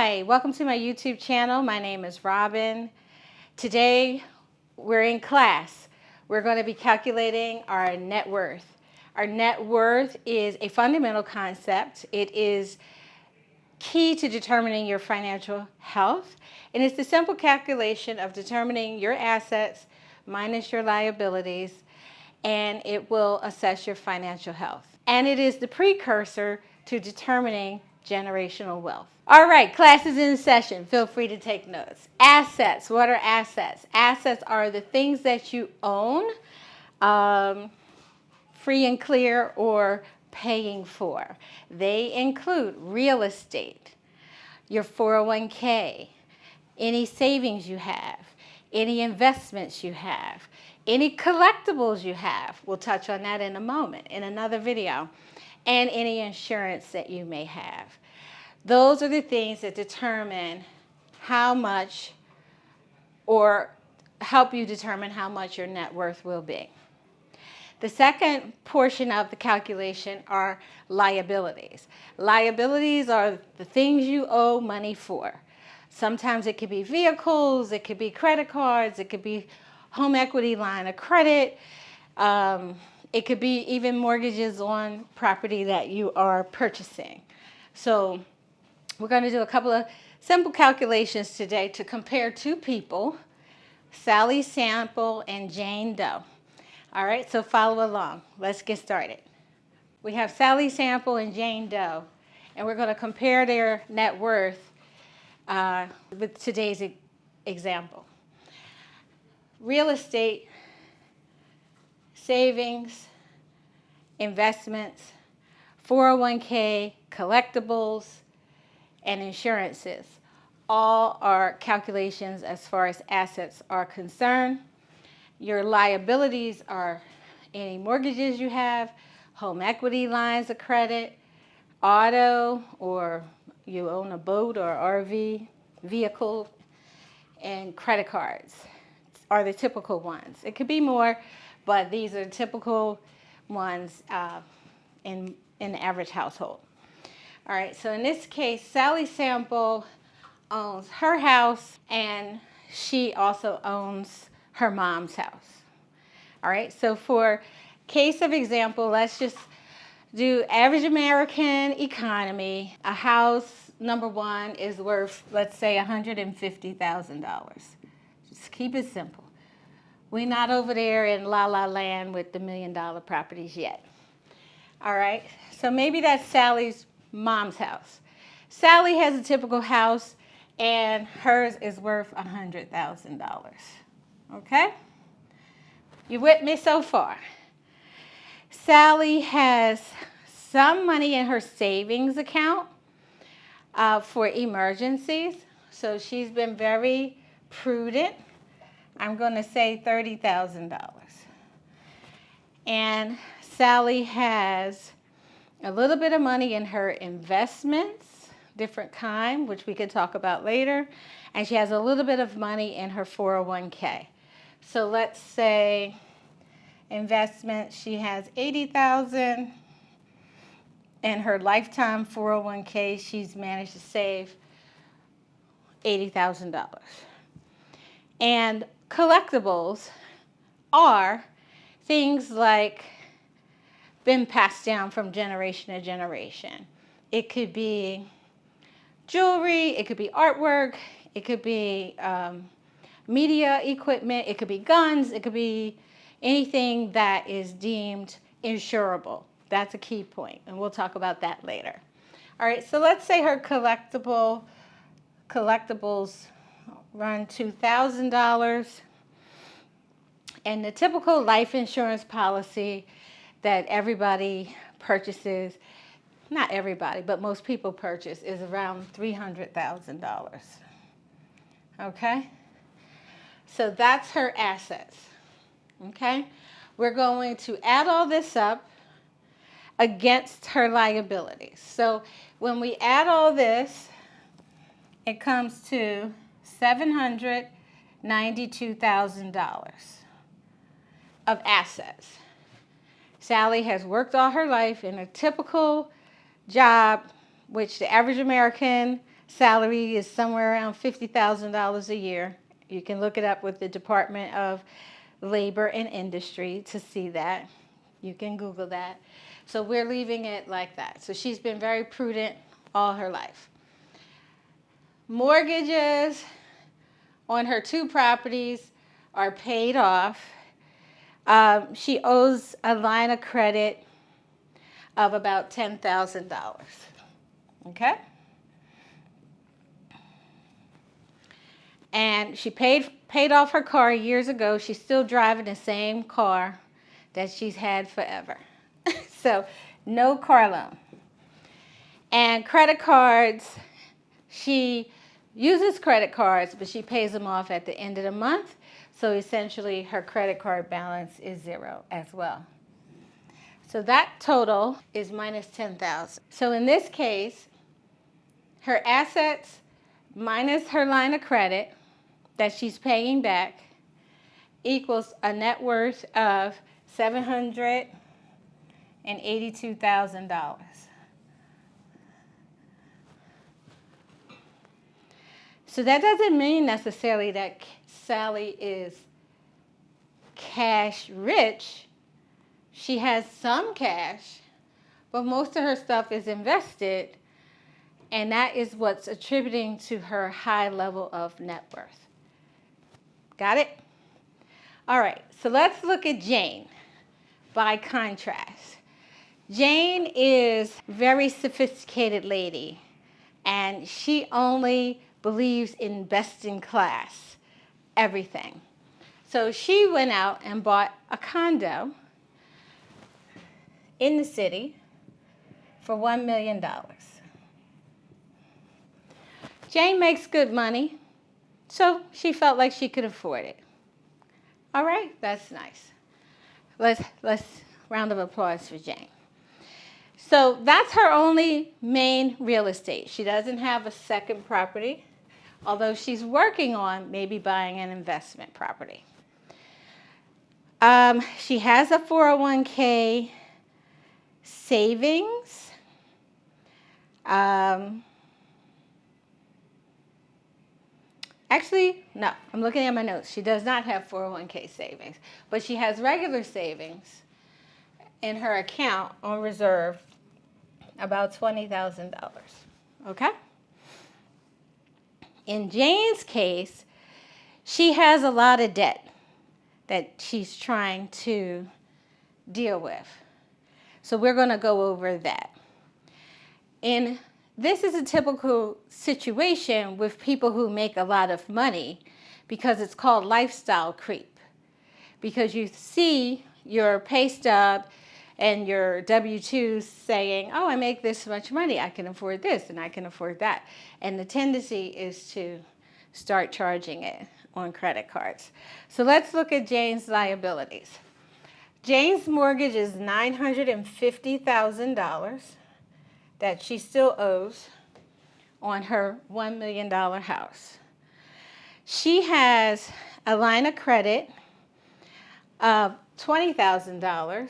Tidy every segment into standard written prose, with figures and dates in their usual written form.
Hi, welcome to my YouTube channel. My name is Robin. Today we're in class. We're going to be calculating our net worth. Our net worth is a fundamental concept. It is key to determining your financial health, and it's the simple calculation of determining your assets minus your liabilities, and it will assess your financial health. And it is the precursor to determining generational wealth. All right, class is in session. Feel free to take notes. Assets. What are assets? Assets are the things that you own, free and clear, or paying for. They include real estate, your 401k, any savings you have, any investments you have, any collectibles you have. We'll touch on that in a moment in another video, and any insurance that you may have. Those are the things that determine how much, or help you determine how much your net worth will be. The second portion of the calculation are liabilities. Liabilities are the things you owe money for. Sometimes it could be vehicles, it could be credit cards, it could be home equity line of credit. It could be even mortgages on property that you are purchasing. So we're going to do a couple of simple calculations today to compare two people, Sally Sample and Jane Doe. All right, so follow along. Let's get started. We have Sally Sample and Jane Doe, and we're going to compare their net worth with today's example. Real estate, savings, investments, 401k, collectibles, and insurances. All are calculations as far as assets are concerned. Your liabilities are any mortgages you have, home equity lines of credit, auto, or you own a boat or RV vehicle, and credit cards are the typical ones. It could be more, but these are typical ones in the average household. All right, so in this case, Sally Sample owns her house, and she also owns her mom's house. All right, so for case of example, let's just do average American economy. A house, number one, is worth, let's say, $150,000. Just keep it simple. We're not over there in La La Land with the $1 million properties yet. All right, so maybe that's Sally's mom's house. Sally has a typical house, and hers is worth $100,000. Okay? You with me so far? Sally has some money in her savings account for emergencies. So she's been very prudent. I'm going to say $30,000. And Sally has a little bit of money in her investments, different kind, which we could talk about later. And she has a little bit of money in her 401k. So let's say investment, she has $80,000. In her lifetime 401k, she's managed to save $80,000. And collectibles are things like been passed down from generation to generation. It could be jewelry, it could be artwork, it could be media equipment, it could be guns, it could be anything that is deemed insurable. That's a key point, and we'll talk about that later. All right, so let's say her collectibles run $2,000, and the typical life insurance policy that everybody purchases, not everybody, but most people purchase, is around $300,000. Okay? So that's her assets. Okay? We're going to add all this up against her liabilities. So when we add all this, it comes to $792,000 of assets. Sally has worked all her life in a typical job, which the average American salary is somewhere around $50,000 a year. You can look it up with the Department of Labor and Industry to see that. You can Google that. So we're leaving it like that. So she's been very prudent all her life. Mortgages on her 2 properties are paid off. She owes a line of credit of about $10,000. Okay? And she paid off her car years ago. She's still driving the same car that she's had forever. So no car loan. And credit cards, she uses credit cards, but she pays them off at the end of the month. So essentially her credit card balance is 0 as well. So that total is minus $10,000. So in this case, her assets minus her line of credit that she's paying back equals a net worth of $782,000. So that doesn't mean necessarily that Sally is cash rich. She has some cash, but most of her stuff is invested, and that is what's attributing to her high level of net worth. Got it? All right, so let's look at Jane by contrast. Jane is a very sophisticated lady, and she only believes in best in class, everything. So she went out and bought a condo in the city for $1 million. Jane makes good money, so she felt like she could afford it. All right, that's nice. Let's round of applause for Jane. So that's her only main real estate. She doesn't have a second property, although she's working on maybe buying an investment property. She has a 401k savings. Actually, no, I'm looking at my notes. She does not have 401k savings, but she has regular savings in her account on reserve, about $20,000. Okay? In Jane's case, she has a lot of debt that she's trying to deal with. So we're going to go over that. And this is a typical situation with people who make a lot of money because it's called lifestyle creep. Because you see your pay stub and your W-2 saying, oh, I make this much money, I can afford this and I can afford that. And the tendency is to start charging it on credit cards. So let's look at Jane's liabilities. Jane's mortgage is $950,000 that she still owes on her $1 million house. She has a line of credit of $20,000.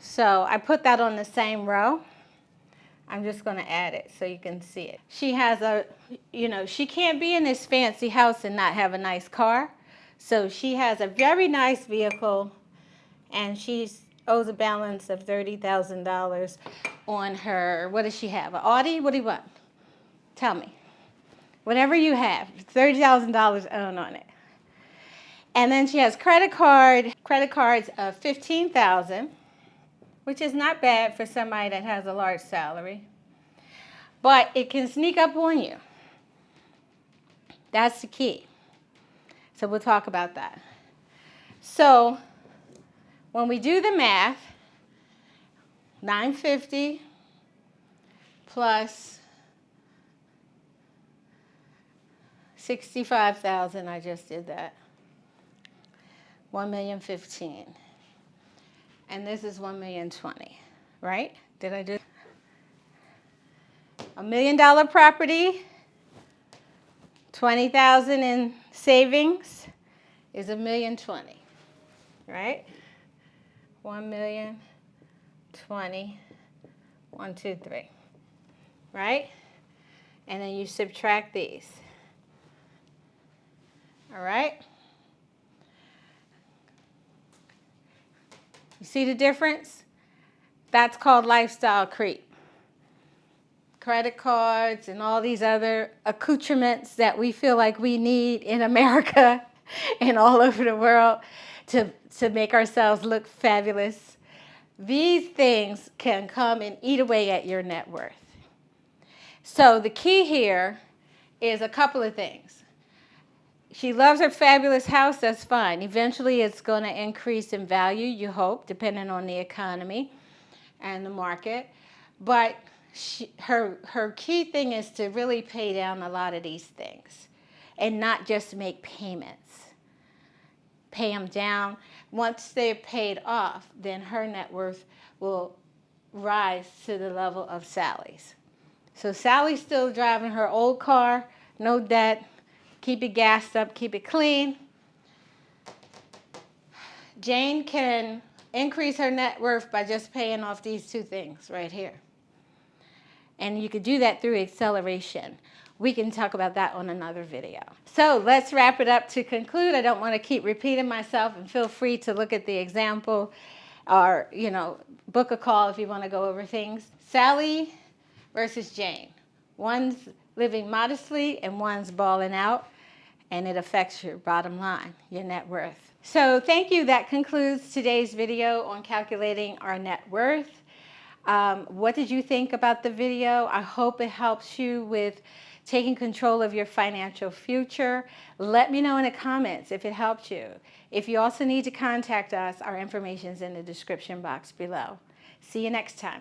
So I put that on the same row. I'm just going to add it so you can see it. She has she can't be in this fancy house and not have a nice car. So she has a very nice vehicle, and she owes a balance of $30,000 on her, what does she have, an Audi? What do you want? Tell me. Whatever you have, $30,000 owed on it. And then she has credit cards of $15,000, which is not bad for somebody that has a large salary. But it can sneak up on you. That's the key. So we'll talk about that. So when we do the math, $950 plus $65,000, I just did that. $1,015,000. And this is $1,020,000, right? Did I do $1 million property? $20,000 in savings is $1,020,000, right? 1,020,000, 1, 2, 3, right? and then you subtract these. All right? You see the difference? That's called lifestyle creep. Credit cards and all these other accoutrements that we feel like we need in America and all over the world to make ourselves look fabulous. These things can come and eat away at your net worth. So the key here is a couple of things. She loves her fabulous house, that's fine. Eventually it's going to increase in value, you hope, depending on the economy and the market. But her key thing is to really pay down a lot of these things and not just make payments. Pay them down. Once they're paid off, then her net worth will rise to the level of Sally's. So Sally's still driving her old car, no debt, keep it gassed up, keep it clean. Jane can increase her net worth by just paying off these two things right here. And you could do that through acceleration. We can talk about that on another video. So let's wrap it up to conclude. I don't want to keep repeating myself, and feel free to look at the example or, book a call if you want to go over things. Sally versus Jane. One's living modestly and one's balling out, and it affects your bottom line, your net worth. So thank you. That concludes today's video on calculating our net worth. What did you think about the video? I hope it helps you with taking control of your financial future. Let me know in the comments if it helped you. If you also need to contact us, our information is in the description box below. See you next time.